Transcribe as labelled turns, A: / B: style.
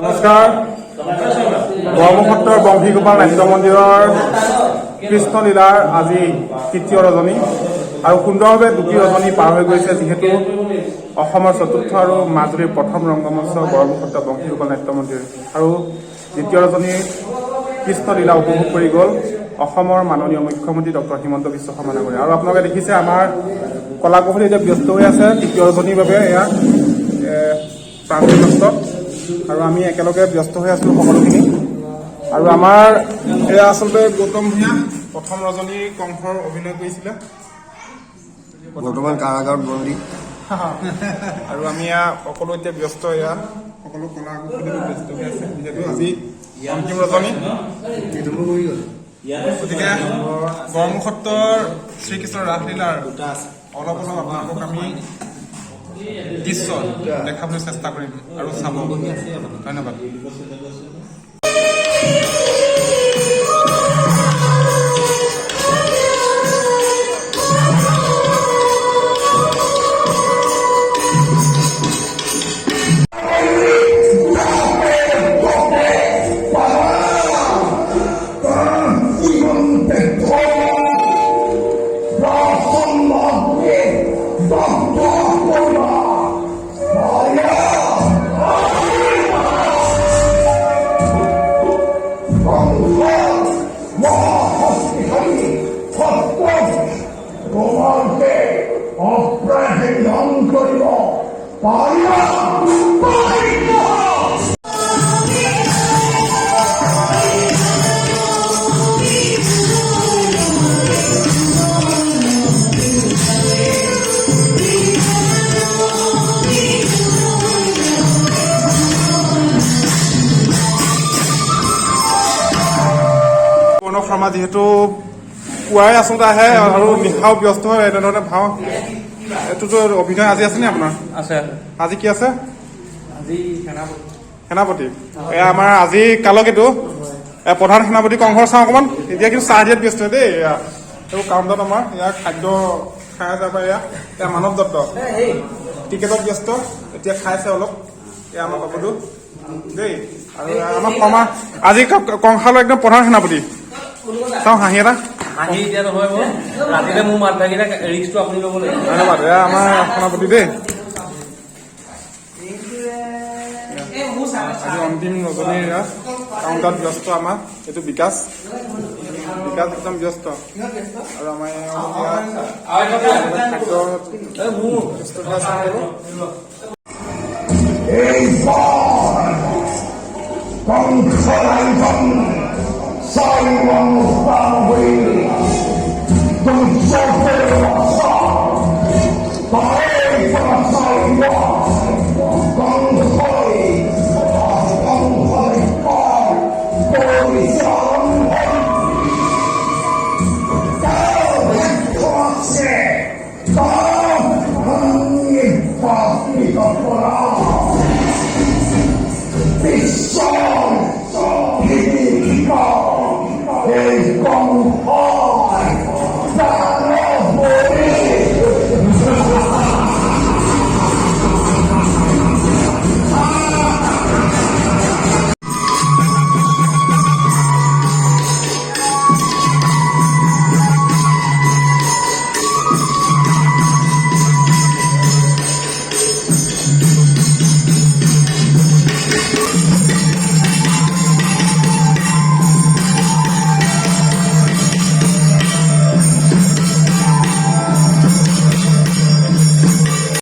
A: নমস্কাৰ। গড়মুখ বংশীগোপাল নাট্য মন্দিৰৰ কৃষ্ণলীলাৰ আজি তৃতীয় ৰজনী আৰু সুন্দৰভাৱে দুটি ৰজনী পাৰ হৈ গৈছে। যিহেতু অসমৰ চতুৰ্থ আৰু মাজুলীৰ প্ৰথম ৰংগমঞ্চ গড়মুখ বংশীগোপাল নাট্য মন্দিৰ আৰু দ্বিতীয় ৰজনী কৃষ্ণলীলা উপভোগ কৰি গ'ল অসমৰ মাননীয় মুখ্যমন্ত্ৰী ডক্টৰ হিমন্ত বিশ্ব শৰ্মা ডাঙৰীয়া। আৰু আপোনালোকে দেখিছে আমাৰ কলাকুশলী এতিয়া ব্যস্ত হৈ আছে তৃতীয় ৰজনীৰ বাবে এয়া প্ৰান্তিক আৰু আমি একেলগে ব্যস্ত হৈ আছিলোঁ সকলোখিনি। আৰু আমাৰ এয়া আচলতে গৌতম ভূঞা প্ৰথম ৰজনী কংসৰ অভিনয় কৰিছিলে,
B: বৰ্তমান কাৰাগাৰত বন্দী।
A: আৰু আমি এয়া সকলো এতিয়া ব্যস্ত, এয়া সকলো কলাকুশলী ব্যস্ত হৈ আছে যিহেতু আজি অন্তিম ৰজনী। গতিকে গড়মুখ সত্ৰৰ শ্ৰীকৃষ্ণৰ ৰাসলীলাৰ অলপ আপোনালোকক আমি দৃশ্য দেখাবলৈ চেষ্টা কৰিম আৰু চাব। ধন্যবাদ। শৰ্মা যিহেতু পুৱাই আচলতে আহে আৰু নিশাও ব্যস্ত হয় এনেধৰণে ভাও। এইটোতো অভিনয় আজি আছে নে আপোনাৰ?
C: আছে।
A: আজি কি আছে?
C: আজি
A: সেনাপতি। এয়া আমাৰ আজি কালক এইটো প্ৰধান সেনাপতি কংসৰ চাওঁ অকণমান। এতিয়া কিন্তু চাহ দিয়াত ব্যস্ত দেই। এয়া এইবোৰ কাউণ্টাৰত আমাৰ ইয়াৰ খাদ্য খাই আছে। এয়া মানৱ দত্ত টিকেটত ব্যস্ত, এতিয়া খাইছে অলপ। এয়া আমাৰ বাবুটো দেই। আৰু আমাৰ শৰ্মা আজি কংসালৰ একদম প্ৰধান সেনাপতি। চাওঁ হাঁহি এটা।
C: হাঁহি এতিয়া নহয়, মোৰ ৰাতিলে মোৰ মাত ভাগিলে ৰিক্সটো আপুনি ল'ব লাগিব।
A: ধন্যবাদ। এয়া আমাৰ সেনাপতি দেই। আজি অন্তিম ৰজনীৰ কাউণ্টাৰত ব্যস্ত আমাৰ এইটো বিকাশ একদম ব্যস্ত। আৰু আমাৰ
D: Be strong!